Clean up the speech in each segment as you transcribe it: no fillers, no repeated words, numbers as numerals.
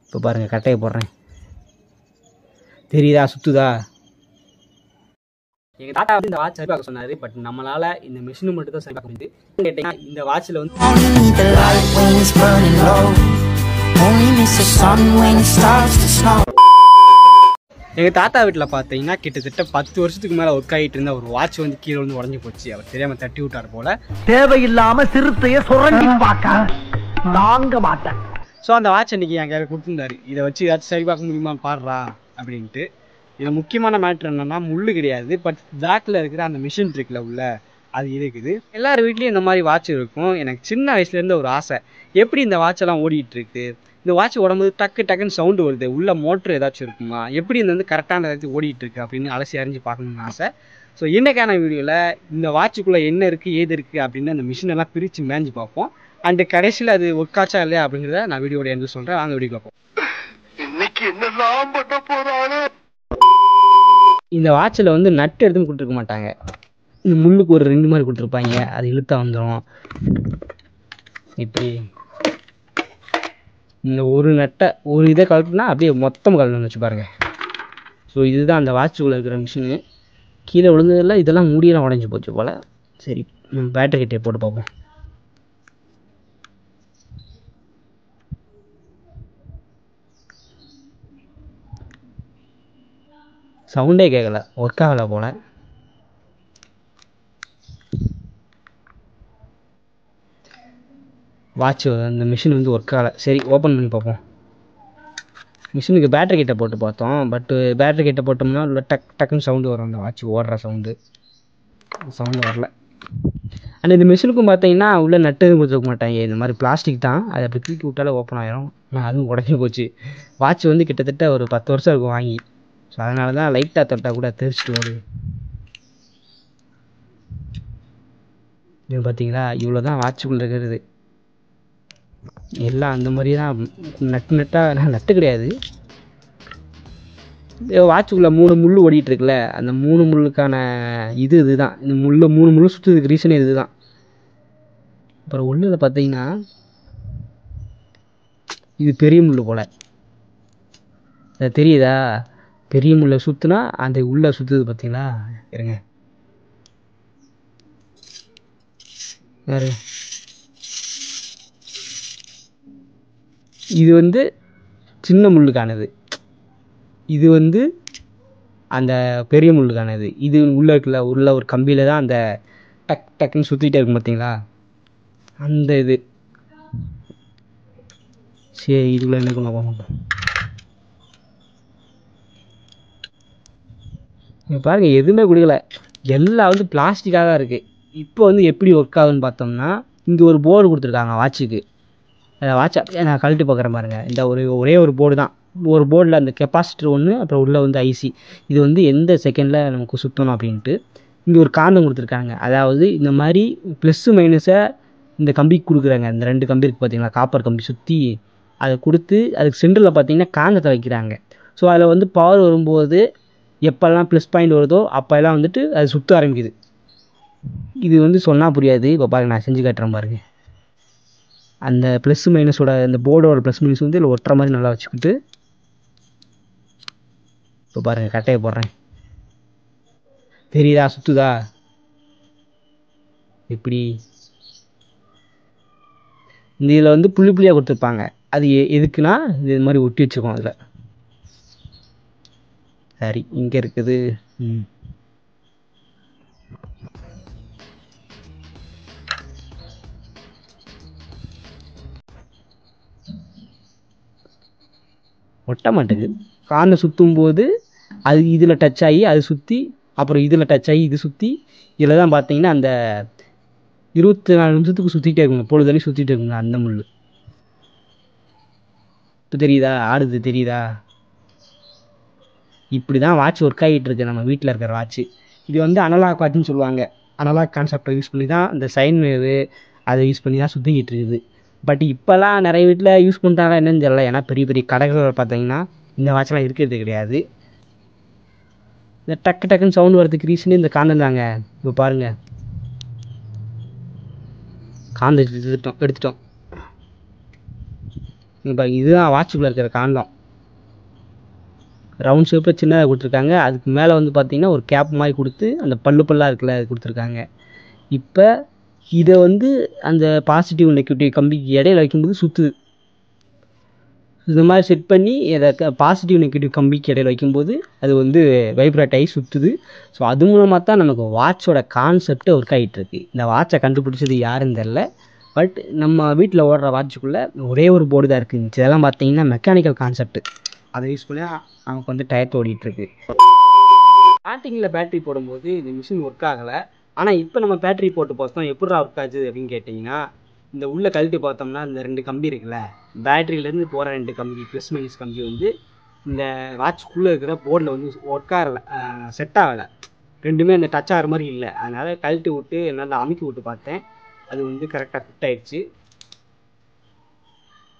இப்போ பாருங்கள் கட்டையை போடுறேன், தெரியுதா சுற்றுதா? எங்கள் தாத்தா வந்து இந்த வாட்ச் சரி பார்க்க சொன்னார். பட் நம்மளால் இந்த மிஷினை மட்டும் தான் சரி பார்க்க முடியுது. கேட்டிங்கன்னா இந்த வாட்சில் வந்து எங்கள் தாத்தா வீட்டில் பார்த்தீங்கன்னா கிட்டத்தட்ட 10 வருஷத்துக்கு மேலே ஒர்க் ஆகிட்டு இருந்த ஒரு வாட்ச் வந்து கீழே வந்து உடஞ்சி போச்சு. அவர் தெரியாமல் தட்டி விட்டார் போல். தேவையில்லாமல் சிறுத்தையை சுரண்டி பார்க்க தாங்க மாட்டேன். ஸோ அந்த வாட்ச் அன்றைக்கி என் கையில் கொடுத்துருந்தாரு. இதை வச்சு ஏதாச்சும் சரி பார்க்க முடியுமா பாடுறா அப்படின்ட்டு. இதில் முக்கியமான மேட்ரு என்னென்னா முள்ளு கிடையாது, பட் பேக்கில் இருக்கிற அந்த மிஷின் இருக்குல்ல உள்ள அது இருக்குது. எல்லார் வீட்லேயும் இந்த மாதிரி வாட்ச் இருக்கும். எனக்கு சின்ன வயசுலேருந்து ஒரு ஆசை, எப்படி இந்த வாட்செல்லாம் ஓடிட்டுருக்கு, இந்த வாட்ச் உடம்பு டக்கு டக்குன்னு சவுண்டு வருது, உள்ள மோட்ரு ஏதாச்சும் இருக்குமா, எப்படி இந்த வந்து கரெக்டான ஏதாச்சும் ஓடிட்டுருக்கு அப்படின்னு அலசி அறிஞ்சு பார்க்கணுன்னு ஆசை. ஸோ இன்றைக்கான வீடியோவில் இந்த வாட்சுக்குள்ளே என்ன இருக்குது ஏது இருக்குது அப்படின்னு அந்த மிஷினெல்லாம் பிரித்து மேஞ்சு பார்ப்போம். அண்டு கடைசியில் அது ஒர்க் ஆச்சா இல்லையா அப்படிங்கிறத நான் வீடியோட எந்த சொல்கிறேன். வாங்க வீடியோ பார்ப்போம். இன்னைக்கு என்னெல்லாம் பண்ண போறானோ. இந்த வாட்சில் வந்து நட்டு எடுத்துன்னு கொடுத்துருக்க மாட்டாங்க. இந்த முள்ளுக்கு ஒரு 2 மாதிரி கொடுத்துருப்பாங்க, அது இழுத்தா வந்துடும். இப்படி இந்த ஒரு நட்டை ஒரு இதை கலப்புனா அப்படியே மொத்தம் கலந்து வச்சு பாருங்கள். ஸோ இதுதான் அந்த வாட்சுக்குள்ளே இருக்கிற மிஷினு. கீழே விழுந்ததில் இதெல்லாம் முடியெல்லாம் உடஞ்சி போச்சு போல். சரி பேட்டரி கிட்டே போட்டு பார்ப்போம். சவுண்டே கேட்கல, ஒர்க் ஆகலை போல். வாட்ச் அந்த மிஷின் வந்து ஒர்க் ஆகலை. சரி ஓப்பன் பண்ணி பார்ப்போம். மிஷினுக்கு பேட்டரி கிட்ட போட்டு பார்த்தோம், பட்டு பேட்டரி கிட்ட போட்டோம்னா உள்ள டக் டக்குன்னு சவுண்டு வரும். அந்த வாட்ச் ஓடுற சவுண்டு வரல. அண்ட் இந்த மிஷினுக்கும் பார்த்தீங்கன்னா உள்ளே நட்டு எதுவும் கொடுத்துருக்க மாட்டாங்க. இந்த மாதிரி பிளாஸ்டிக் தான், அதை அப்படி தூக்கி விட்டாலே ஓப்பன் ஆகிரும். ஆனால் அதுவும் உடஞ்சி போச்சு. வாட்ச் வந்து கிட்டத்தட்ட ஒரு 10 வருஷம் இருக்கும் வாங்கி. ஸோ அதனால தான் லைட்டாக தொட்டால் கூட தெரிச்சிட்டு வருது. இது பார்த்தீங்களா, இவ்வளோ தான் வாட்சுக்குள்ளே இருக்கிறது. எல்லாம் அந்த மாதிரி தான் நட்டாக நட்டு கிடையாது. வாட்சுக்குள்ளே 3 முள் ஓடிட்டுருக்குல்ல, அந்த 3 முள்ளுக்கான இதுதான். இந்த 3 முள் சுற்றுறதுக்கு ரீசனே இது தான். அப்புறம் உள்ளில் பார்த்தீங்கன்னா இது பெரிய முள் போல், அது தெரியுதா? பெரிய முள்ளை சுற்றுனா அந்த உள்ளே சுற்றுது பார்த்தீங்களா? இருங்க யாரு, இது வந்து சின்ன முள்ளுக்கானது, இது வந்து அந்த பெரிய முள்ளுக்கானது. இது உள்ளே இருக்குல்ல, உள்ள ஒரு கம்பியில் தான் அந்த டக் டக்குன்னு சுற்றிக்கிட்டே இருக்கும் பார்த்தீங்களா, அந்த இது. சரி இதுக்குள்ள என்ன பார்ப்போம். பாருங்கள் எதுவுமே கொடுக்கல, எல்லாம் வந்து பிளாஸ்டிக்காக தான் இருக்குது. இப்போ வந்து எப்படி ஒர்க் ஆகுதுன்னு பார்த்தோம்னா, இங்கே ஒரு போர்டு கொடுத்துருக்காங்க வாட்சுக்கு. வாட்ச் அப்படியே நான் கழட்டி பார்க்குறேன் பாருங்கள். இந்த ஒரே ஒரு போர்டு தான். ஒரு போர்டில் அந்த கெப்பாசிட்டர் ஒன்று, அப்புறம் உள்ளே வந்து ஐசி. இது வந்து எந்த செகண்டில் நமக்கு சுற்றணும் அப்படின்ட்டு இங்கே ஒரு காந்தம் கொடுத்துருக்காங்க. அதாவது இந்த மாதிரி ப்ளஸ்ஸு மைனஸை இந்த கம்பிக்கு கொடுக்குறாங்க. இந்த 2 கம்பி இருக்குது பார்த்தீங்களா, காப்பர் கம்பி சுற்றி அதை கொடுத்து அதுக்கு சென்டரில் பார்த்தீங்கன்னா காந்தத்தை வைக்கிறாங்க. ஸோ அதில் வந்து பவர் வரும்போது எப்போல்லாம் ப்ளஸ் பாயிண்ட் வருதோ அப்போல்லாம் வந்துட்டு அது சுற்ற ஆரம்பிக்குது. இது வந்து சொன்னால் புரியாது. இப்போ பாருங்கள் நான் செஞ்சு காட்டுறேன் பாருங்கள். அந்த ப்ளஸ் மைனஸோட அந்த போர்டோட ப்ளஸ் மைனஸ் வந்து இதில் ஒட்டுற மாதிரி நல்லா வச்சுக்கிட்டு இப்போ பாருங்கள் கட்டையை போடுறேன், தெரியுதா சுற்றுதா? இப்படி இந்த இதில் வந்து புள்ளி புள்ளியாக கொடுத்துருப்பாங்க. அது எதுக்குன்னா இது மாதிரி ஒட்டி வச்சுருக்கோம் அதில். சரி இங்கே இருக்குது. ஒட்ட மாட்டேங்குது. காந்த சுற்றும் போது அது இதில் டச் ஆகி அது சுற்றி, அப்புறம் இதில் டச் ஆகி இது சுற்றி, இதில் தான் பார்த்தீங்கன்னா அந்த 24 நிமிஷத்துக்கு சுற்றிட்டே இருக்குங்க, பொழுதனி சுற்றிட்டே இருக்குங்க அந்த முள். இப்போ தெரியுதா ஆடுது, தெரியுதா? இப்படி தான் வாட்ச் ஒர்க் ஆகிட்டு இருக்கு நம்ம வீட்டில் இருக்கிற வாட்ச்சு. இது வந்து அனலாக் வாட்ச்னு சொல்லுவாங்க. அனலாக் கான்செப்டை யூஸ் பண்ணி தான் இந்த சைன் வேவு அதை யூஸ் பண்ணி தான் சுற்றிக்கிட்டு இருக்குது. பட் இப்போல்லாம் நிறைய வீட்டில் யூஸ் பண்ணுறாங்க என்னன்னு தெரியல. ஏன்னா பெரிய பெரிய கடைகள் பார்த்தீங்கன்னா இந்த வாட்செலாம் இருக்கிறது கிடையாது. இந்த டக்கு டக்குன்னு சவுண்டு வரதுக்கு ரீசனே இந்த காந்தம் தாங்க. இப்போ பாருங்கள் காந்த எடுத்துட்டோம். இப்போ இதுதான் வாட்சுக்குள்ளே இருக்கிற காந்தம். ரவுண்ட் ஷேப்பில் சின்னதாக கொடுத்துருக்காங்க. அதுக்கு மேலே வந்து பார்த்திங்கன்னா ஒரு கேப் மாதிரி கொடுத்து அந்த பல்லாக இருக்குல்ல அது கொடுத்துருக்காங்க. இப்போ இதை வந்து அந்த பாசிட்டிவ் நெகட்டிவ் கம்பிக்கு இடையில வைக்கும்போது சுற்றுது. இந்த மாதிரி செட் பண்ணி இதை பாசிட்டிவ் நெகட்டிவ் கம்பிக்கு இடையில வைக்கும்போது அது வந்து வைப்ரேட் ஆகி சுற்றுது. ஸோ அது மூலமாக தான் நமக்கு வாட்சோட கான்செப்டே ஒர்க் ஆகிட்டுருக்கு. இந்த வாட்சை கண்டுபிடிச்சது யாருன்னு தெரில. பட் நம்ம வீட்டில் ஓடுற வாட்சுக்குள்ளே ஒரே ஒரு போர்டு தான் இருக்குது. இதெல்லாம் பார்த்தீங்கன்னா மெக்கானிக்கல் கான்செப்ட். அதை யூஸ் பண்ணி நமக்கு வந்து டயர் ஓடிட்டுருக்கு. ஸ்டார்டிங்கில் பேட்ரி போடும்போது இந்த மிஷின் ஒர்க் ஆகலை. ஆனால் இப்போ நம்ம பேட்ரி போட்டு பார்த்தோம் எப்படிடா ஒர்க் ஆச்சு அப்படின்னு கேட்டிங்கன்னா, இந்த உள்ளே கழட்டி பார்த்தோம்னா இந்த 2 கம்பி இருக்குல்ல, பேட்டரியிலேருந்து போகிற 2 கம்பி ப்ளஸ் மைனஸ் கம்பி வந்து இந்த வாட்சுக்குள்ளே இருக்கிற போர்டில் வந்து ஒர்க் ஆகலை, செட் ஆகலை. ரெண்டுமே அந்த டச் ஆகிற மாதிரி இல்லை. அதனால் கழட்டி விட்டு நல்லா அமுக்கி விட்டு பார்த்தேன். அது வந்து கரெக்டாக ஃபிட் ஆகிடுச்சு.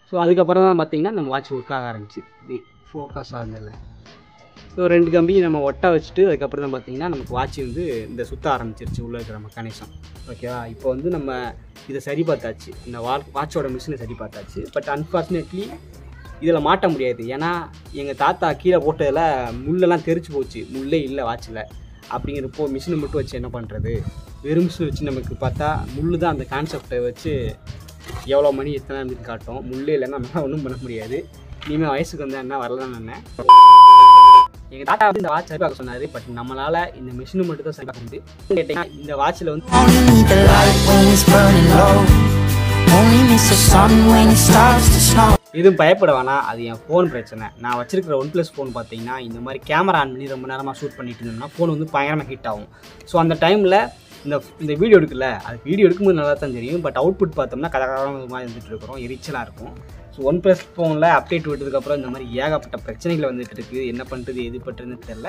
ஸோ அதுக்கப்புறம் தான் பார்த்திங்கன்னா நம்ம வாட்ச் ஒர்க் ஆக ஆரம்பிச்சு. இது ஃபோக்கஸ் ஆகுதில்ல. ஸோ 2 கம்பியும் நம்ம ஒட்டா வச்சுட்டு அதுக்கப்புறம் தான் பார்த்திங்கன்னா நமக்கு வாட்ச் வந்து இந்த சுற்ற ஆரம்பிச்சிருச்சு உள்ளே இருக்கிற மெக்கானிசம். ஓகேவா? இப்போ வந்து நம்ம இதை சரி பார்த்தாச்சு, இந்த வாட்சோட மிஷினை சரி பார்த்தாச்சு. பட் அன்ஃபார்ச்சுனேட்லி இதில் மாட்ட முடியாது. ஏன்னா எங்கள் தாத்தா கீழே போட்டதில் முள்ளெல்லாம் தெரிச்சு போச்சு, முள்ளே இல்லை வாட்சில். அப்படிங்கிறப்போ மிஷினை மட்டும் வச்சு என்ன பண்ணுறது? வெறும் மிஷினை வச்சு நமக்கு பார்த்தா முள் தான் அந்த கான்செப்டை வச்சு எவ்வளோ மணி எத்தனை அப்படின்னு காட்டும். முள்ளே இல்லைன்னா நம்மளால் ஒன்றும் பண்ண முடியாது. இனிமேல் வயசுக்கு வந்தால் என்ன வரலான்னு நினைனேன். எங்கள் தாத்தா வந்து இந்த வாட்ச் சரி பார்க்க சொன்னார். பட் நம்மளால் இந்த மிஷினை மட்டும் தான் சரி பார்க்க முடியுது. கேட்டிங்கன்னா இந்த வாட்சில் வந்து எதுவும் பயப்பட வேணாம், அது என் ஃபோன் பிரச்சனை. நான் வச்சிருக்கிற OnePlus ஃபோன் பார்த்தீங்கன்னா இந்த மாதிரி கேமரா ஆன் பண்ணி ரொம்ப நேரமாக ஷூட் பண்ணிட்டு இருந்தோம்னா ஃபோன் வந்து பயங்கரமாக ஹீட் ஆகும். ஸோ அந்த டைமில் இந்த வீடியோ எடுக்கல, அது வீடியோ எடுக்கும்போது நல்லா தான் தெரியும். பட் அவுட்புட் பார்த்தோம்னா கலகலமாக மாதிரி வந்துட்டு இருக்கிறோம், எரிச்சலாக இருக்கும். ஸோ OnePlus ஃபோனில் அப்டேட் விட்டதுக்கப்புறம் இந்த மாதிரி ஏகப்பட்ட பிரச்சனைகள் வந்துட்டு இருக்குது. என்ன பண்ணுறது எது பண்ணுறதுன்னு தெரியல.